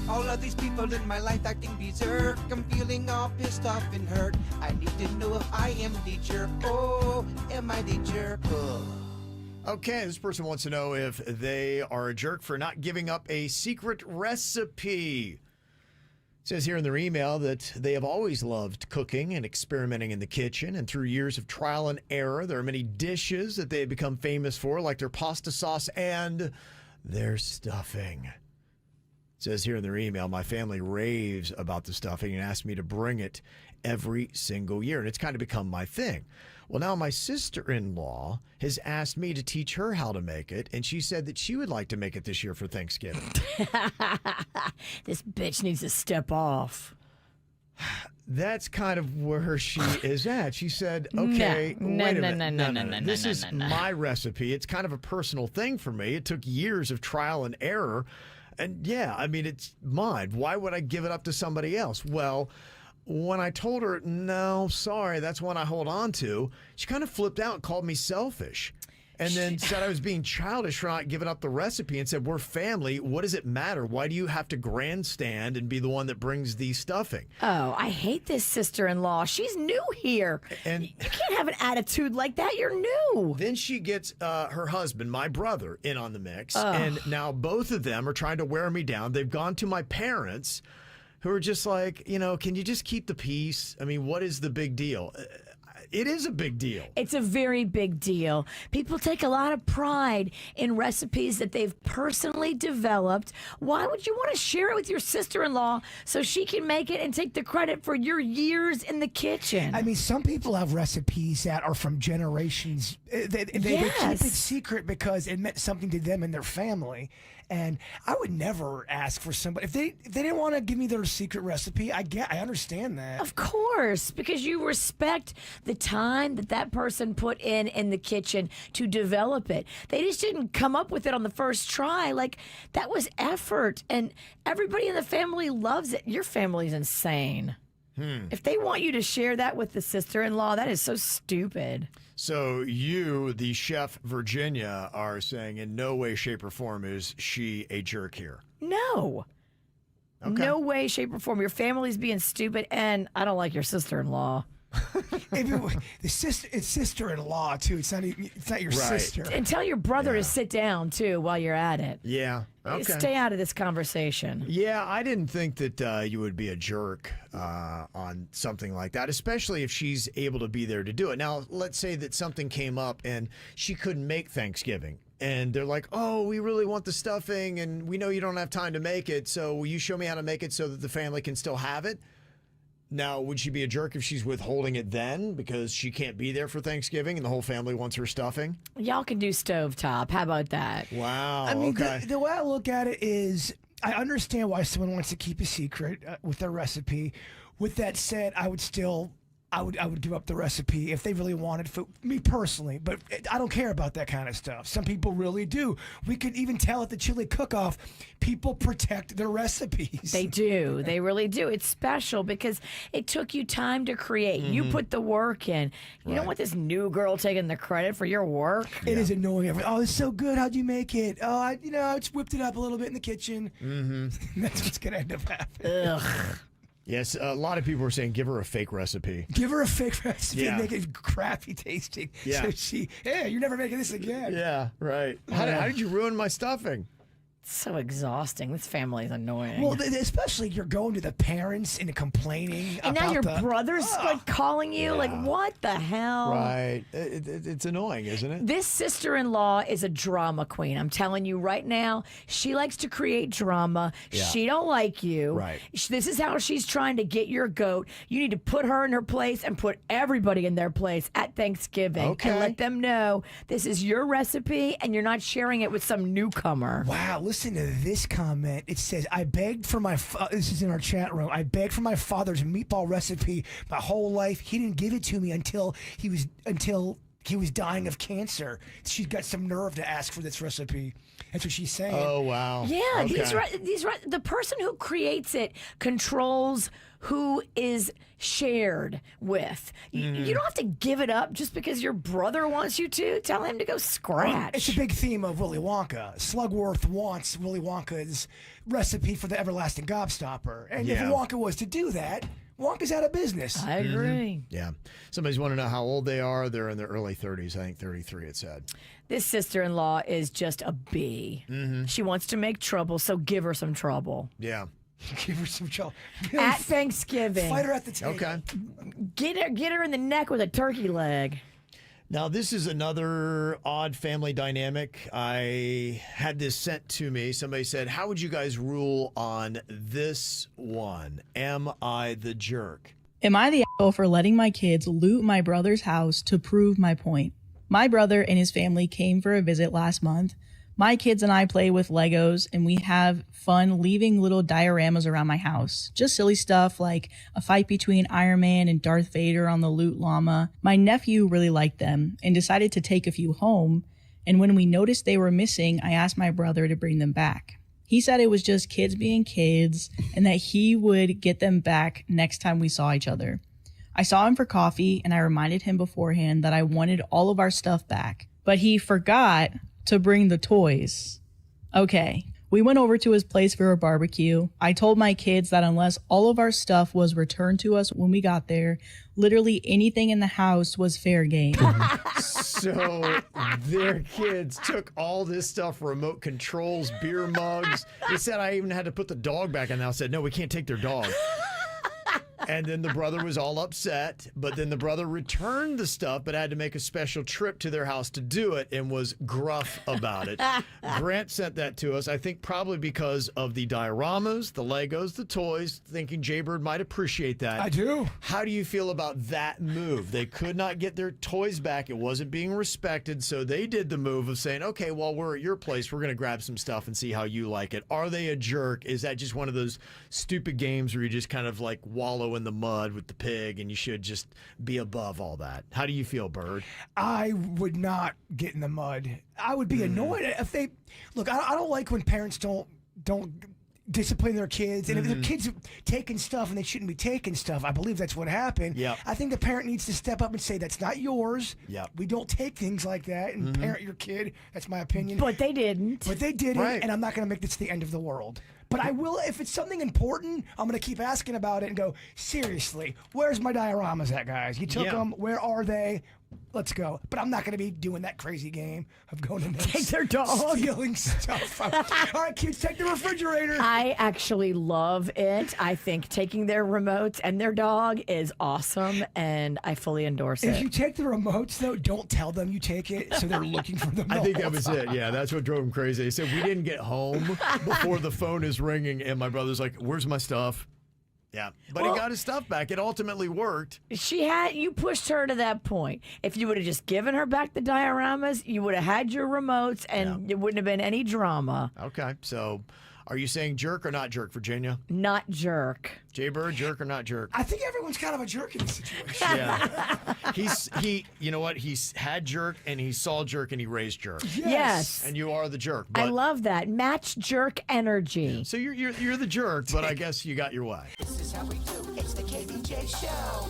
All of these people in my life acting berserk. I'm feeling all pissed off and hurt. I need to know if I am the jerk. Oh, am I the jerk? Oh. Okay, this person wants to know if they are a jerk for not giving up a secret recipe. It says here in their email that they have always loved cooking and experimenting in the kitchen, and through years of trial and error, there are many dishes that they have become famous for, like their pasta sauce and their stuffing. It says here in their email, my family raves about the stuffing and asks me to bring it every single year, and it's kind of become my thing. Well, now my sister-in-law has asked me to teach her how to make it, and she said that she would like to make it this year for Thanksgiving. This bitch needs to step off. That's kind of where she is at. She said, okay, wait a minute. No. This is my recipe. It's kind of a personal thing for me. It took years of trial and error. And yeah, I mean, it's mine. Why would I give it up to somebody else? Well, when I told her, no, sorry, that's one I hold on to, she kind of flipped out and called me selfish. And then said I was being childish for not giving up the recipe and said, we're family. What does it matter? Why do you have to grandstand and be the one that brings the stuffing? Oh, I hate this sister-in-law. She's new here. And you can't have an attitude like that. You're new. Then she gets her husband, my brother, in on the mix. And now both of them are trying to wear me down. They've gone to my parents, who are just like, can you just keep the peace? I mean, what is the big deal? It is a big deal. It's a very big deal. People take a lot of pride in recipes that they've personally developed. Why would you want to share it with your sister-in-law so she can make it and take the credit for your years in the kitchen? I mean, some people have recipes that are from generations. They keep it secret because it meant something to them and their family. And I would never ask for somebody if they didn't want to give me their secret recipe. I understand that. Of course, because you respect the time that person put in the kitchen to develop it. They just didn't come up with it on the first try. Like, that was effort, and everybody in the family loves it. Your family's insane. If they want you to share that with the sister-in-law, that is so stupid. So you, the chef Virginia, are saying in no way, shape, or form is she a jerk here. No. Okay. No way, shape, or form. Your family's being stupid, and I don't like your sister-in-law. It's sister-in-law too. It's not your sister. And tell your brother to sit down too while you're at it. Yeah. Okay. Stay out of this conversation. Yeah, I didn't think that you would be a jerk on something like that, especially if she's able to be there to do it. Now, let's say that something came up and she couldn't make Thanksgiving. And they're like, oh, we really want the stuffing, and we know you don't have time to make it, so will you show me how to make it so that the family can still have it? Now, would she be a jerk if she's withholding it then because she can't be there for Thanksgiving and the whole family wants her stuffing? Y'all can do stovetop. How about that? Wow. I mean, okay. the way I look at it is I understand why someone wants to keep a secret with their recipe. With that said, I would give up the recipe if they really wanted for me personally, but I don't care about that kind of stuff. Some people really do. We could even tell at the chili cook-off, people protect their recipes. They do. They really do. It's special because it took you time to create. You put the work in. You don't want this new girl taking the credit for your work. It is annoying. Oh, it's so good. How'd you make it? Oh, I just whipped it up a little bit in the kitchen. That's what's going to end up happening. Ugh. Yes, a lot of people are saying give her a fake recipe. Give her a fake recipe and make it crappy tasting. Yeah. So you're never making this again. Yeah, right. How did you ruin my stuffing? So exhausting. This family is annoying. Well, especially you're going to the parents and complaining and about now your brother's like calling you. Like, what the hell? Right. It's annoying, isn't it? This sister-in-law is a drama queen. I'm telling you right now, she likes to create drama. Yeah. She don't like you. Right. This is how she's trying to get your goat. You need to put her in her place and put everybody in their place at Thanksgiving. Okay. And let them know this is your recipe and you're not sharing it with some newcomer. Wow, listen to this comment. It says, I begged for my, this is in our chat room, I begged for my father's meatball recipe my whole life. He didn't give it to me until he was dying of cancer. She's got some nerve to ask for this recipe. That's what she's saying. Oh, wow. Yeah, Okay. these the person who creates it controls who is shared with. You don't have to give it up just because your brother wants you to. Tell him to go scratch. It's a big theme of Willy Wonka. Slugworth wants Willy Wonka's recipe for the everlasting gobstopper. And if Yeah. Wonka was to do that, Wonka's out of business. I agree. Yeah. Somebody's want to know how old they are. They're in their early 30s. I think 33, it said. This sister-in-law is just a bee. She wants to make trouble, so give her some trouble. Yeah. Give her some trouble. At Thanksgiving, Fight her at the table. Okay. get her in the neck with a turkey leg. Now, this is another odd family dynamic. I had this sent to me. Somebody said, how would you guys rule on this one? Am I the jerk? Am I the asshole for letting my kids loot my brother's house to prove my point? My brother and his family came for a visit last month. My kids and I play with Legos and we have fun leaving little dioramas around my house. Just silly stuff like a fight between Iron Man and Darth Vader on the Loot Llama. My nephew really liked them and decided to take a few home. And when we noticed they were missing, I asked my brother to bring them back. He said it was just kids being kids and that he would get them back next time we saw each other. I saw him for coffee and I reminded him beforehand that I wanted all of our stuff back, but he forgot to bring the toys. Okay, we went over to his place for a barbecue. I told my kids that unless all of our stuff was returned to us when we got there, literally anything in the house was fair game. So their kids took all this stuff, remote controls, beer mugs. They said I even had to put the dog back in. I said, no, we can't take their dog. And then the brother was all upset, but then the brother returned the stuff, but had to make a special trip to their house to do it and was gruff about it. Grant sent that to us, I think probably because of the dioramas, the Legos, the toys, thinking Jaybird might appreciate that. I do. How do you feel about that move? They could not get their toys back. It wasn't being respected, so they did the move of saying, okay, well, we're at your place. We're going to grab some stuff and see how you like it. Are they a jerk? Is that just one of those stupid games where you just kind of like wallow in the mud with the pig and you should just be above all that? How do you feel, Bird? I would not get in the mud. I would be annoyed if they look. I don't like when parents don't discipline their kids, and if their kids are taking stuff and they shouldn't be taking stuff. I believe that's what happened. Yep. I think the parent needs to step up and say that's not yours. Yep. We don't take things like that and parent your kid. That's my opinion. But they didn't. But they did Right. it, and I'm not going to make this the end of the world. But I will, if it's something important, I'm going to keep asking about it and go, seriously, where's my dioramas at, guys? You took Yeah. them. Where are they? Let's go. But I'm not going to be doing that crazy game of going in there Take their dog. stealing stuff. All right, kids, take the refrigerator. I actually love it. I think taking their remotes and their dog is awesome, and I fully endorse If it. you take the remotes, though, don't tell them you take it, so they're looking for them. I think that was it. Yeah, that's what drove him crazy. He said, we didn't get home before the phone is ringing, and my brother's like, where's my stuff? Yeah, but Well- he got his stuff back. It ultimately worked. You pushed her to that point. If you would have just given her back the dioramas, you would have had your remotes, and it wouldn't have been any drama. Okay, so are you saying jerk or not jerk, Virginia? Not jerk. Jaybird, jerk or not jerk? I think everyone's kind of a jerk in this situation. Yeah. You know what? He's had jerk and he saw jerk and he raised jerk. Yes. And you are the jerk. I But, love that. Match jerk energy. so you're the jerk, but I guess you got your way. This is how we do. It's the KVJ Show.